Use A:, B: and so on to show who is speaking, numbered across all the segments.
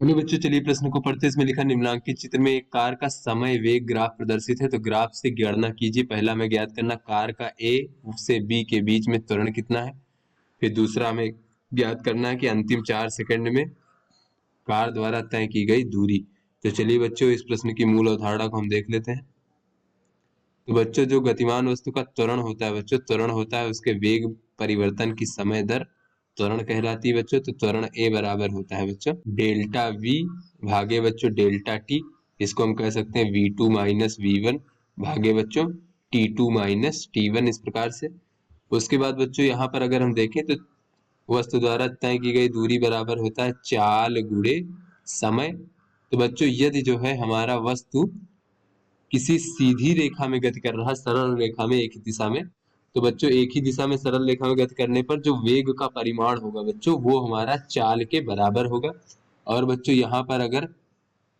A: चलिए बच्चों, चलिए प्रश्न को पढ़ते हैं। इसमें लिखा निम्नलिखित चित्र में एक कार का समय वेग ग्राफ प्रदर्शित है, तो ग्राफ से गणना कीजिए। पहला हमें ज्ञात करना कार का ए से बी के बीच में त्वरण कितना है। फिर दूसरा हमें ज्ञात करना है कि अंतिम 4 सेकंड में कार द्वारा तय की गई दूरी। तो चलिए बच्चों, इस प्रश्न की मूल अवधारणा को हम देख लेते हैं। तो बच्चों, जो गतिमान वस्तु का त्वरण होता है बच्चों, त्वरण होता है उसके वेग परिवर्तन की समय दर त्वरण कहलाती है बच्चों। तो त्वरण ए बराबर होता है बच्चों डेल्टा वी भागे बच्चों डेल्टा टी। इसको हम कह सकते हैं V2 माइनस V1 भागे बच्चों T2 माइनस T1, इस प्रकार से। उसके बाद बच्चों यहाँ पर अगर हम देखें तो वस्तु द्वारा तय की गई दूरी बराबर होता है चाल गुणे समय। तो बच्चों, यदि जो है हमारा वस्तु किसी सीधी रेखा में गति कर रहा है, सरल रेखा में एक ही दिशा में, तो बच्चों एक ही दिशा में सरल रेखा में गति करने पर जो वेग का परिमाण होगा बच्चों, वो हमारा चाल के बराबर होगा। और बच्चों यहाँ पर अगर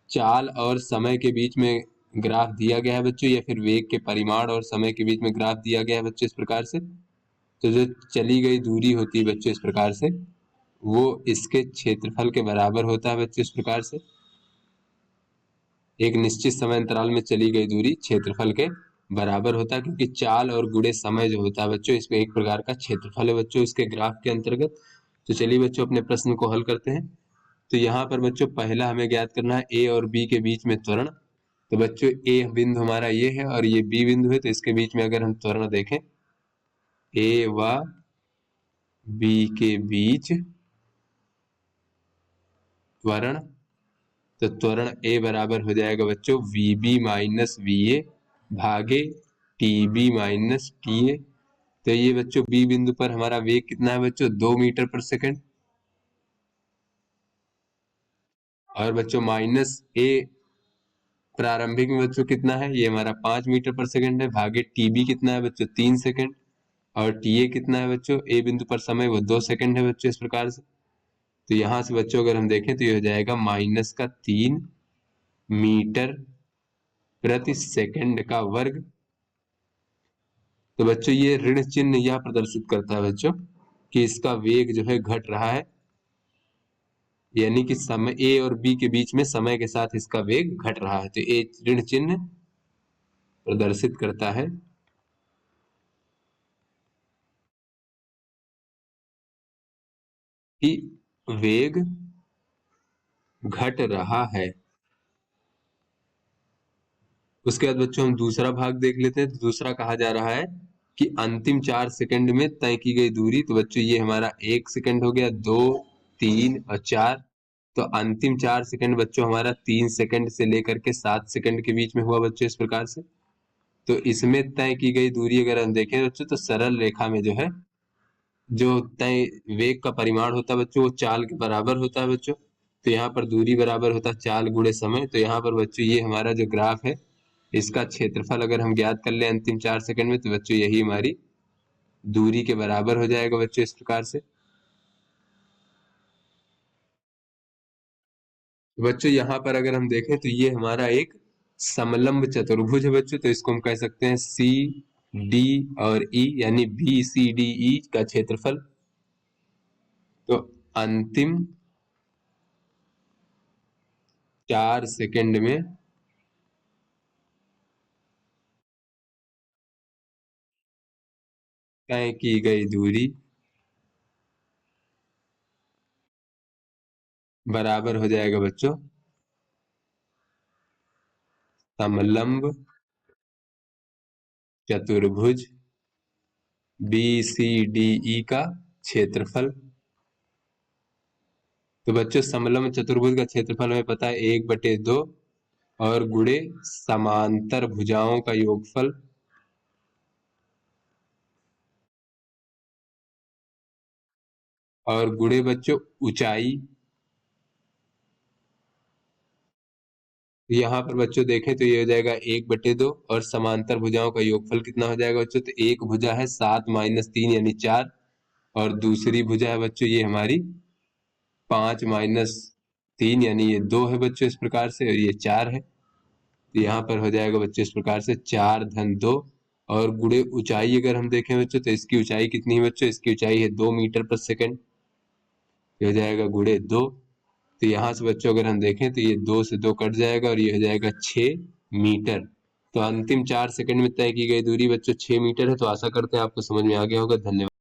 A: चाल और समय के बीच में ग्राफ दिया गया है बच्चों, या फिर वेग के परिमाण और समय के बीच में ग्राफ दिया गया है बच्चों इस प्रकार से, तो जो चली गई दूरी होती है बच्चों इस प्रकार से, वो इसके क्षेत्रफल के बराबर होता है बच्चों इस प्रकार से। एक निश्चित समय अंतराल में चली गई दूरी क्षेत्रफल के बराबर होता है, क्योंकि चाल और गुणे समय जो होता है बच्चों, इसमें एक प्रकार का क्षेत्रफल है बच्चों इसके ग्राफ के अंतर्गत। तो चलिए बच्चों, अपने प्रश्न को हल करते हैं। तो यहाँ पर बच्चों पहला हमें ज्ञात करना है ए और बी के बीच में त्वरण। तो बच्चों ए बिंदु हमारा ये है और ये बी बिंदु है, तो इसके बीच में अगर हम त्वरण देखें ए व बी के बीच त्वरण, तो त्वरण ए बराबर हो जाएगा बच्चों Vb माइनस Va भागे Tb माइनस Ta। तो ये बच्चों बी बिंदु पर हमारा वेग कितना है बच्चों, 2 मीटर पर सेकंड। और बच्चों माइनस ए प्रारंभिक में बच्चों कितना है, ये हमारा 5 मीटर पर सेकंड है, भागे Tb कितना है बच्चों 3 सेकंड। और Ta कितना है बच्चों ए बिंदु पर समय, वो 2 सेकंड है बच्चों इस प्रकार से। तो यहाँ से बच्चों अगर हम देखें तो ये हो जाएगा माइनस का 3 मीटर प्रति सेकंड का वर्ग। तो बच्चों ये ऋण चिन्ह यह प्रदर्शित करता है बच्चों कि इसका वेग जो है घट रहा है, यानी कि समय ए और बी के बीच में समय के साथ इसका वेग घट रहा है। तो ये ऋण चिन्ह प्रदर्शित करता है कि वेग घट रहा है। उसके बाद बच्चों हम दूसरा भाग देख लेते हैं। तो दूसरा कहा जा रहा है कि अंतिम 4 सेकंड में तय की गई दूरी। तो बच्चों ये हमारा 1 सेकंड हो गया, 2, 3 और 4। तो अंतिम 4 सेकंड बच्चों हमारा 3 सेकंड से लेकर के 7 सेकंड के बीच में हुआ बच्चों इस प्रकार से। तो इसमें तय की गई दूरी अगर हम देखें बच्चों, तो सरल रेखा में जो है जो तय वेग का परिमाण होता है बच्चों, वो चाल के बराबर होता है बच्चों। तो यहाँ पर दूरी बराबर होता है चाल गुणे समय। तो यहाँ पर बच्चों ये हमारा जो ग्राफ है, इसका क्षेत्रफल अगर हम ज्ञात कर ले अंतिम 4 सेकंड में, तो बच्चों यही हमारी दूरी के बराबर हो जाएगा बच्चों इस प्रकार से। बच्चों यहाँ पर अगर हम देखें तो ये हमारा एक समलंब चतुर्भुज है बच्चों। तो इसको हम कह सकते हैं सी डी और ई, यानी बी सी डी ई का क्षेत्रफल। तो अंतिम 4 सेकंड में तय की गई दूरी बराबर हो जाएगा बच्चों समलंब चतुर्भुज बी सी डी ई का क्षेत्रफल। तो बच्चों समलंब चतुर्भुज का क्षेत्रफल हमें पता है 1/2 और गुणे समांतर भुजाओं का योगफल। और गुणे बच्चों ऊंचाई। यहाँ पर बच्चों देखें तो ये हो जाएगा 1/2 और समांतर भुजाओं का योगफल कितना हो जाएगा बच्चों, तो एक भुजा है 7 माइनस 3 यानी 4, और दूसरी भुजा है बच्चों ये हमारी 5 माइनस 3 यानी ये 2 है बच्चों इस प्रकार से, और ये 4 है। तो यहाँ पर हो जाएगा बच्चों इस प्रकार से 4 धन 2। और गुणे ऊंचाई अगर हम देखें बच्चों, तो इसकी ऊंचाई कितनी है बच्चों, इसकी ऊंचाई है 2 मीटर पर सेकंड। हो जाएगा गुणे 2। तो यहाँ से बच्चों अगर हम देखें तो ये 2 से 2 कट जाएगा और ये हो जाएगा 6 मीटर। तो अंतिम 4 सेकंड में तय की गई दूरी बच्चों 6 मीटर है। तो आशा करते हैं आपको समझ में आ गया होगा। धन्यवाद।